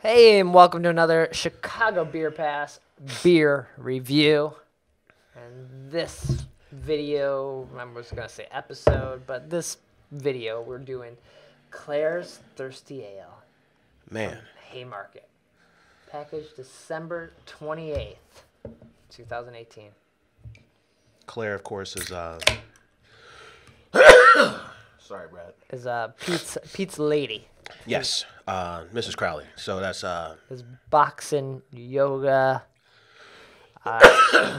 Hey, and welcome to another Chicago Beer Pass beer review. And this video, I was going to say episode, but this video we're doing Clare's Thirsty Ale. Man. Haymarket. Packaged December 28th, 2018. Clare, of course, is sorry, Brad. Is Pete's lady. Yes, Mrs. Crowley. So that's Is boxing, yoga,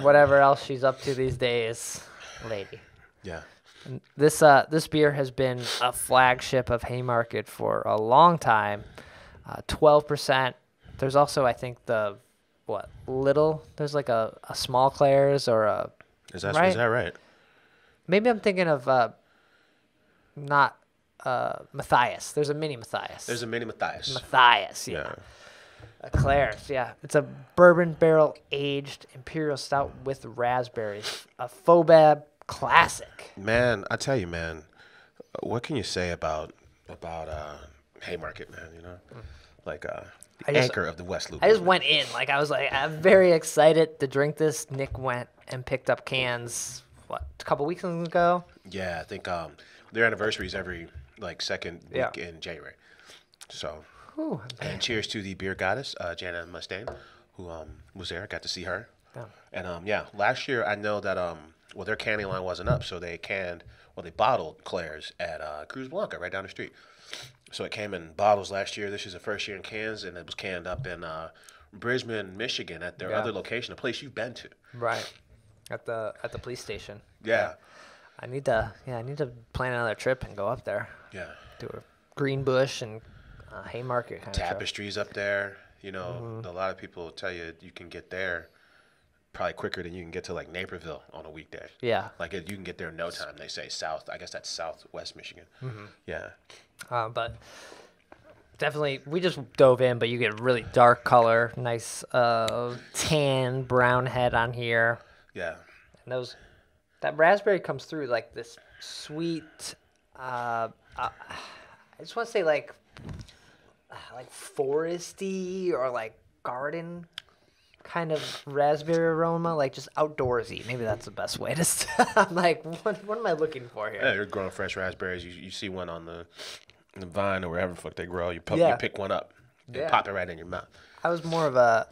whatever else she's up to these days, lady. yeah. And this beer has been a flagship of Haymarket for a long time. 12%. There's also, I think, there's like a small Claire's or a. Is that right? Maybe I'm thinking of not Matthias. There's a mini Matthias. There's a mini Matthias. Matthias, yeah. A Claire's, yeah. It's a bourbon barrel aged Imperial Stout with raspberries. A FoBAB classic. Man, I tell you, man, what can you say about Haymarket, man? You know, like anchor of the West Loop. I just went in. I'm very excited to drink this. Nick went and picked up cans, a couple weeks ago? Yeah, I think their anniversary is every second week in January. So, and cheers to the beer goddess, Jana Mustaine, who was there. I got to see her. Yeah. And last year I know that their canning line wasn't up, so they bottled Claire's at Cruz Blanca right down the street. So it came in bottles last year. This is the first year in cans, and it was canned up in Brisbane, Michigan, at their other location, a place you've been to. Right. At the police station. Yeah. I need to plan another trip and go up there. Yeah. Do a Greenbush and Haymarket kind of trip. Tapestries up there. You know, a lot of people tell you can get there probably quicker than you can get to Naperville on a weekday. Yeah. You can get there in no time. They say south. I guess that's southwest Michigan. Mm-hmm. Yeah. But definitely, we just dove in, but you get really dark color, nice tan brown head on here. Yeah. And that raspberry comes through like this sweet. I just want to say like foresty or like garden kind of raspberry aroma, like just outdoorsy. Maybe that's the best way to. I'm like, what am I looking for here? Yeah, you're growing fresh raspberries. You see one on the vine or wherever the fuck they grow. You pick one up and pop it right in your mouth. I was more of a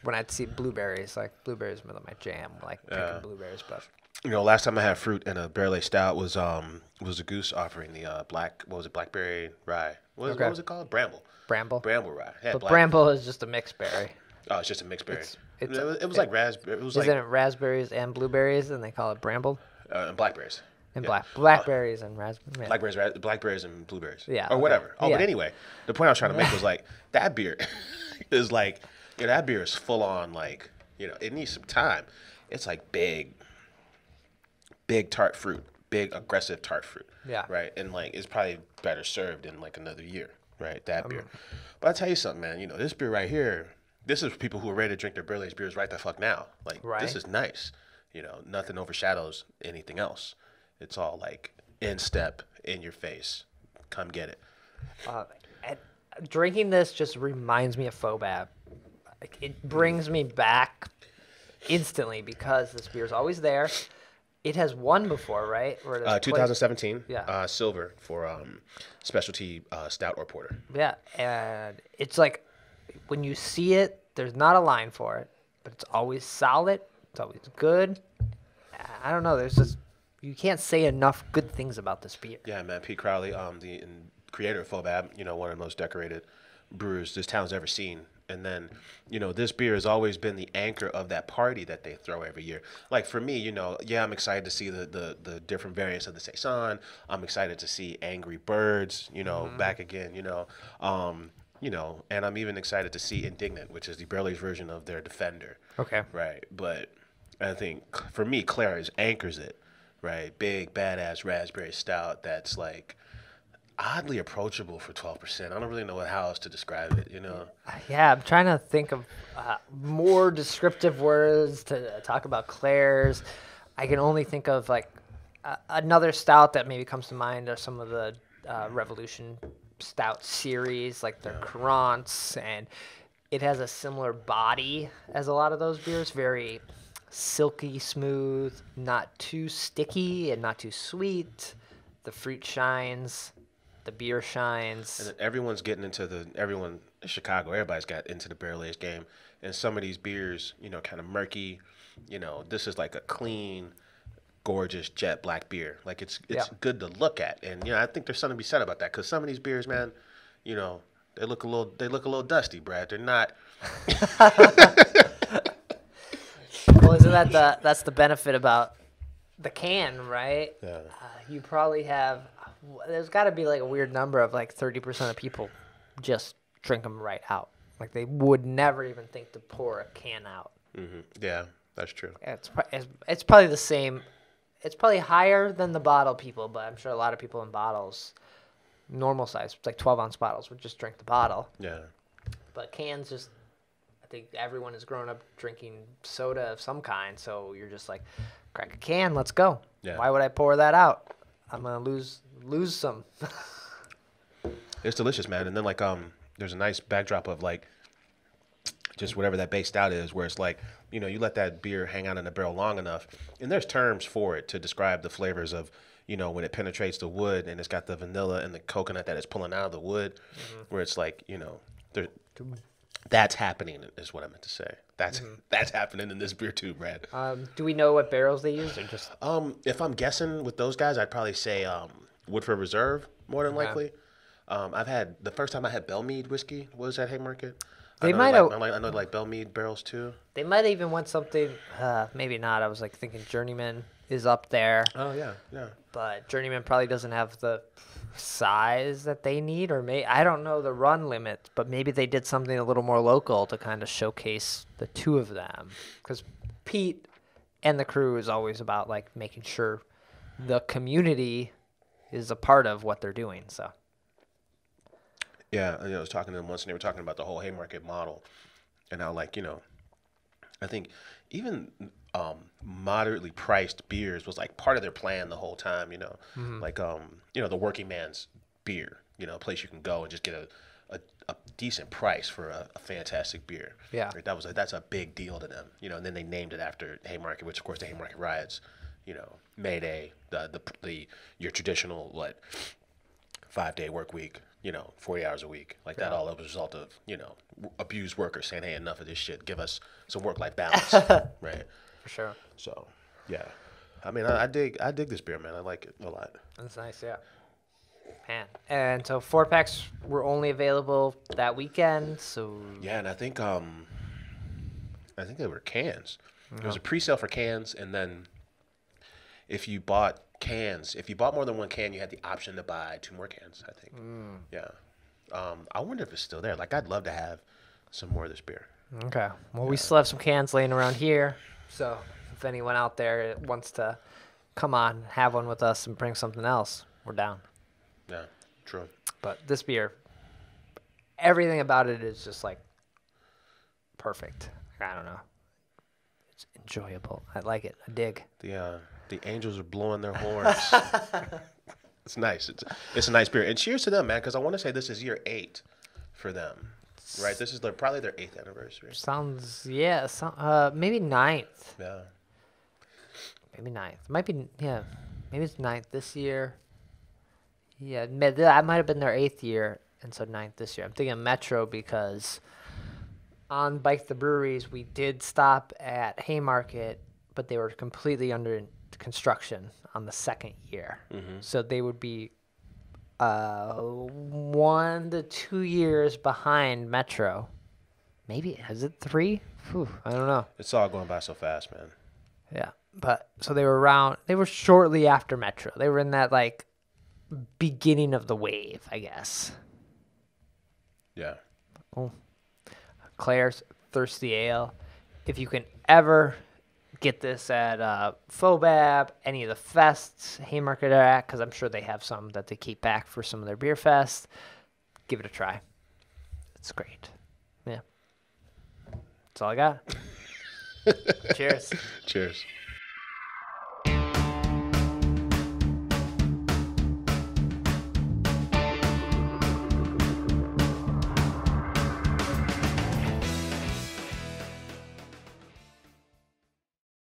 when I'd see blueberries. Like blueberries were my jam. Like picking blueberries, but. Last time I had fruit in a barrel-aged stout was a Goose offering the blackberry rye. What was it called? Bramble rye. Yeah, but Bramble is just a mixed berry. Oh, it's just a mixed berry. It was like raspberry. It was isn't it raspberries and blueberries, and they call it Bramble? And blackberries. And blackberries and raspberries. Yeah. Blackberries and blueberries. Yeah. Or whatever. Oh, yeah. But anyway, the point I was trying to make was that beer is that beer is full on it needs some time. It's big tart fruit, big aggressive tart fruit. Yeah. Right. And it's probably better served in another year. Right. That beer. But I'll tell you something, man. This beer right here. This is for people who are ready to drink their barrel-aged beers right the fuck now. This is nice. Nothing overshadows anything else. It's all in step, in your face. Come get it. Drinking this just reminds me of FoBAB. It brings me back instantly because this beer is always there. It has won before, right? 2017. Yeah. Silver for specialty stout or porter. Yeah, and it's when you see it, there's not a line for it, but it's always solid. It's always good. I don't know. You can't say enough good things about this beer. Yeah, man. Pete Crowley, the creator of FoBAB, one of the most decorated brewers this town's ever seen. And then, this beer has always been the anchor of that party that they throw every year. For me, I'm excited to see the different variants of the Saison. I'm excited to see Angry Birds, back again, and I'm even excited to see Indignant, which is the barrel-aged version of their Defender. Okay. Right. But I think, for me, Clare anchors it, right? Big, badass raspberry stout that's, oddly approachable for 12%. I don't really know how else to describe it, Yeah, I'm trying to think of more descriptive words to talk about Claire's. I can only think of, another stout that maybe comes to mind are some of the Revolution stout series, like their Courants, and it has a similar body as a lot of those beers. Very silky smooth, not too sticky and not too sweet. The fruit shines, the beer shines. And then everyone's getting into everyone in Chicago, everybody's got into the barrel aged game. And some of these beers, kind of murky. This is like a clean, gorgeous jet black beer. Like it's good to look at. And I think there's something to be said about that, because some of these beers, man, they look a little dusty, Brad. They're not. Well, isn't that's the benefit about the can, right? Yeah. You probably have. There's got to be like a weird number of like 30% of people just drink them right out. Like they would never even think to pour a can out. Mm-hmm. Yeah, that's true. It's probably the same. It's probably higher than the bottle people, but I'm sure a lot of people in bottles, normal size, like 12-ounce bottles, would just drink the bottle. Yeah. But cans just, I think everyone has grown up drinking soda of some kind, so you're just like, crack a can, let's go. Yeah. Why would I pour that out? I'm gonna lose some. It's delicious, man. And then like there's a nice backdrop of like just whatever that base stout is, where it's like, you let that beer hang out in the barrel long enough, and there's terms for it to describe the flavors of, when it penetrates the wood and it's got the vanilla and the coconut that it's pulling out of the wood, where it's like, that's happening is what I meant to say. That's happening in this beer too, Brad. Do we know what barrels they use, or just? If I'm guessing with those guys, I'd probably say Woodford Reserve more than likely. I've had the first time I had Bellmead whiskey was at Haymarket. They might have. I know like Bellmead barrels too. They might even want something. Maybe not. I was like thinking Journeyman is up there. Oh yeah. But Journeyman probably doesn't have the size that they need, or I don't know the run limit, but maybe they did something a little more local to kind of showcase the two of them. Because Pete and the crew is always about like making sure the community is a part of what they're doing. So. Yeah, I was talking to them once, and they were talking about the whole Haymarket model, and how like I think even moderately priced beers was like part of their plan the whole time. Like the working man's beer, a place you can go and just get a decent price for a fantastic beer. Yeah, right? That's a big deal to them. And then they named it after Haymarket, which of course the Haymarket riots, Mayday, the your traditional 5-day work week. 40 hours a week. Like that all as a result of, abused workers saying, hey, enough of this shit. Give us some work-life balance. Right? For sure. So, yeah. I mean, I dig this beer, man. I like it a lot. That's nice, yeah. Man. And so 4-packs were only available that weekend, so... Yeah, and I think they were cans. There was a pre-sale for cans, and then if you bought more than one can, you had the option to buy 2 more cans, I think. Yeah. I wonder if it's still there. Like, I'd love to have some more of this beer. Okay. Well, we still have some cans laying around here. So if anyone out there wants to come on, have one with us and bring something else, we're down. Yeah, true. But this beer, everything about it is just like perfect. I don't know. It's enjoyable. I like it. I dig. The Angels are blowing their horns. It's nice. It's a nice beer. And cheers to them, man, because I want to say this is year 8 for them, right? This is probably their 8th anniversary. Sounds, yeah. Maybe 9th. Yeah. Maybe 9th. Might be, yeah. Maybe it's 9th this year. Yeah, that might have been their 8th year, and so 9th this year. I'm thinking Metro because on Bike the Breweries, we did stop at Haymarket, but they were completely under construction on the 2nd year. So they would be 1 to 2 years behind Metro. Maybe, is it 3? Whew, I don't know. It's all going by so fast, man. Yeah, but so they were shortly after Metro. They were in that like beginning of the wave, I guess. Yeah. Oh. Clare's Thirsty Ale. If you can ever get this at FoBAB, any of the fests Haymarket are at, because I'm sure they have some that they keep back for some of their beer fests, give it a try. It's great. Yeah. That's all I got. Cheers. Cheers.